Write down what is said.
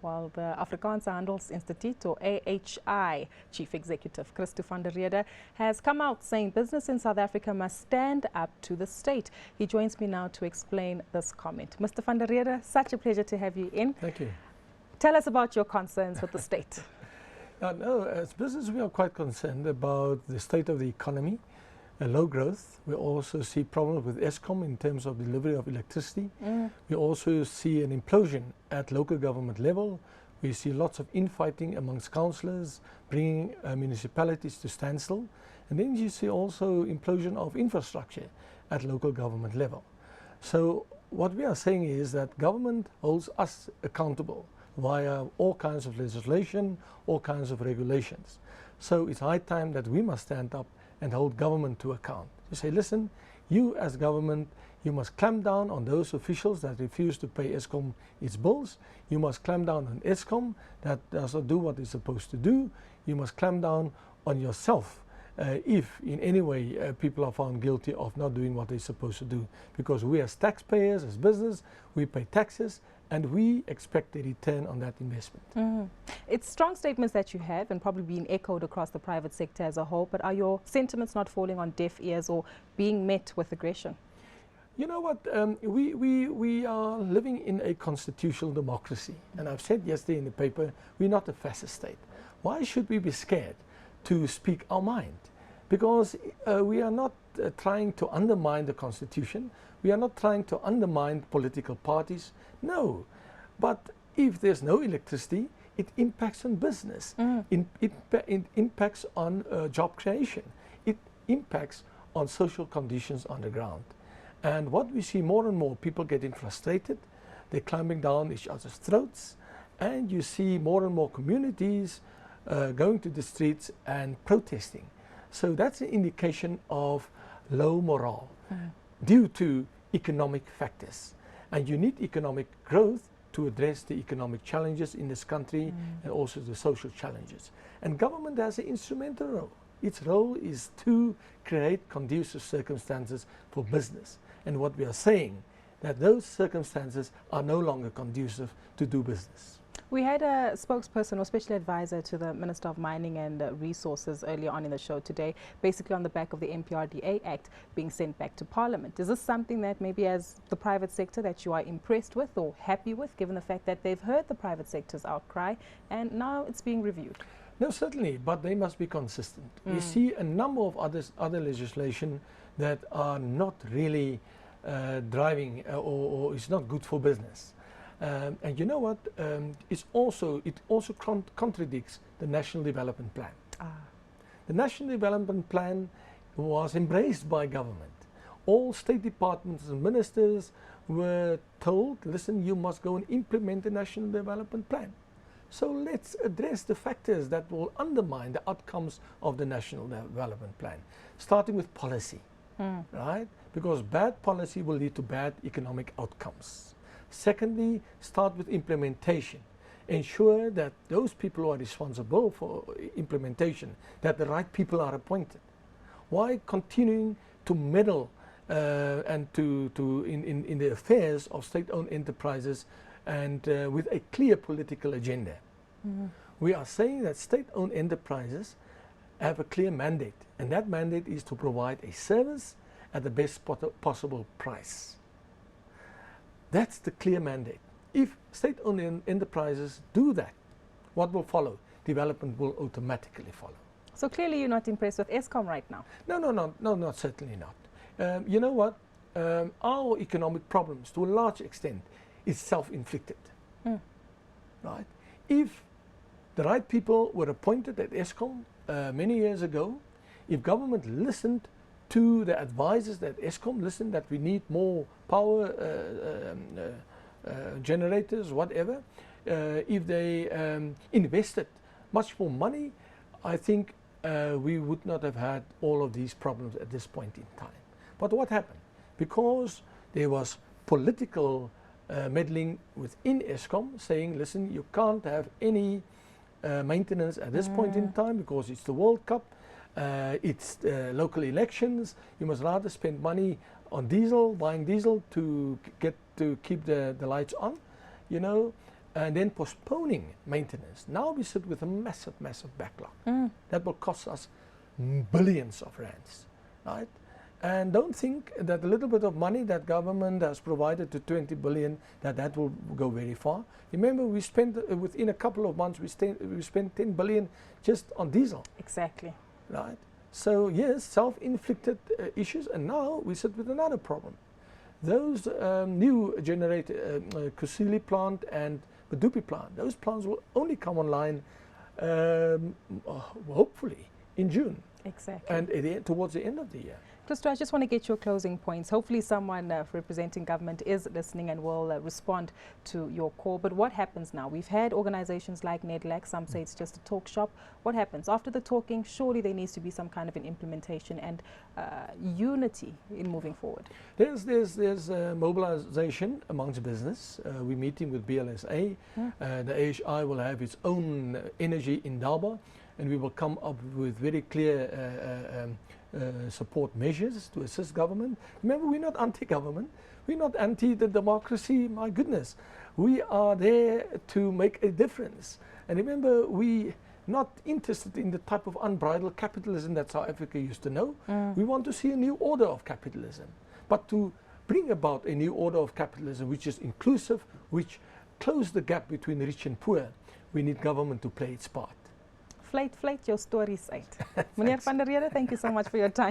While the Afrikaanse Handelsinstituut, or AHI, Chief Executive Christo has come out saying business in South Africa must stand up to the state. He joins me now to explain this comment. Mr. van der Rheede, such a pleasure to have you in. Thank you. Tell us about your concerns with the state. No, as business we are quite concerned about the state of the economy, low growth. We also see problems with Eskom in terms of delivery of electricity. We also see an implosion at local government level. We see lots of infighting amongst councillors, bringing municipalities to standstill. And then you see also implosion of infrastructure at local government level. So what we are saying is that government holds us accountable via all kinds of legislation, all kinds of regulations. So it's high time that we must stand up and hold government to account. You say, listen, you as government, you must clamp down on those officials that refuse to pay Eskom its bills. You must clamp down on Eskom that does not do what it's supposed to do. You must clamp down on yourself if in any way people are found guilty of not doing what they're supposed to do. Because we as taxpayers, as business, we pay taxes and we expect a return on that investment. It's strong statements that you have and probably being echoed across the private sector as a whole, but are your sentiments not falling on deaf ears or being met with aggression? You know what, we are living in a constitutional democracy, and I've said yesterday in the paper, we're not a fascist state. Why should we be scared to speak our mind? Because we are not trying to undermine the constitution. We are not trying to undermine political parties. No, but if there's no electricity, it impacts on business. It impacts on job creation. It impacts on social conditions on the ground. And what we see more and more, people getting frustrated. They're climbing down each other's throats. And you see more and more communities going to the streets and protesting. So that's an indication of low morale due to economic factors. And you need economic growth to address the economic challenges in this country and also the social challenges. And government has an instrumental role. Its role is to create conducive circumstances for business. And what we are saying, that those circumstances are no longer conducive to do business. We had a spokesperson or special advisor to the Minister of Mining and Resources earlier on in the show today, basically on the back of the MPRDA Act being sent back to Parliament. Is this something that maybe as the private sector that you are impressed with or happy with, given the fact that they've heard the private sector's outcry and now it's being reviewed? No, certainly, but they must be consistent. We see a number of other legislation that are not really driving or is not good for business. And you know what? It also contradicts the National Development Plan. The National Development Plan was embraced by government. All state departments and ministers were told, listen, you must go and implement the National Development Plan. So let's address the factors that will undermine the outcomes of the National Development Plan, starting with policy, right? Because bad policy will lead to bad economic outcomes. Secondly, start with implementation. Ensure that those people who are responsible for implementation, that the right people are appointed. Why continuing to meddle and in the affairs of state-owned enterprises and with a clear political agenda? We are saying that state-owned enterprises have a clear mandate, and that mandate is to provide a service at the best possible price. That's the clear mandate. If state-owned enterprises do that, what will follow? Development will automatically follow. So clearly you're not impressed with Eskom right now? No, certainly not. You know what? Our economic problems, to a large extent, is self-inflicted. Right? If the right people were appointed at Eskom many years ago, if government listened to the advisors at Eskom, listen that we need more power generators, whatever, if they invested much more money, I think we would not have had all of these problems at this point in time. But what happened? Because there was political meddling within Eskom, saying, listen, you can't have any maintenance at this point in time because it's the World Cup. It's local elections. You must rather spend money on diesel, buying diesel to keep the lights on, you know. and then postponing maintenance. Now we sit with a massive, massive backlog. That will cost us billions of rands, right? And don't think that a little bit of money that government has provided to 20 billion, that will go very far. Remember, we spent, within a couple of months, we spent 10 billion just on diesel. Exactly. Right? So yes, self-inflicted issues, and now we sit with another problem. Those new generated Kusile plant and Medupi plant, those plants will only come online hopefully in June. Exactly. And towards the end of the year. Christo, I just want to get your closing points. Hopefully someone representing government is listening and will respond to your call. But what happens now? We've had organizations like NEDLAC, some say it's just a talk shop. What happens? After the talking, surely there needs to be some kind of an implementation and unity in moving forward. There's mobilization amongst business. We're meeting with BLSA. The AHI will have its own energy in Indaba, and we will come up with very clear support measures to assist government. Remember, we're not anti-government. We're not anti the democracy. My goodness, we are there to make a difference. And remember, we not interested in the type of unbridled capitalism that South Africa used to know. We want to see a new order of capitalism. But to bring about a new order of capitalism which is inclusive, which close the gap between rich and poor, we need government to play its part. Fluit your stories uit. Meneer van der Rheede, thank you so much for your time.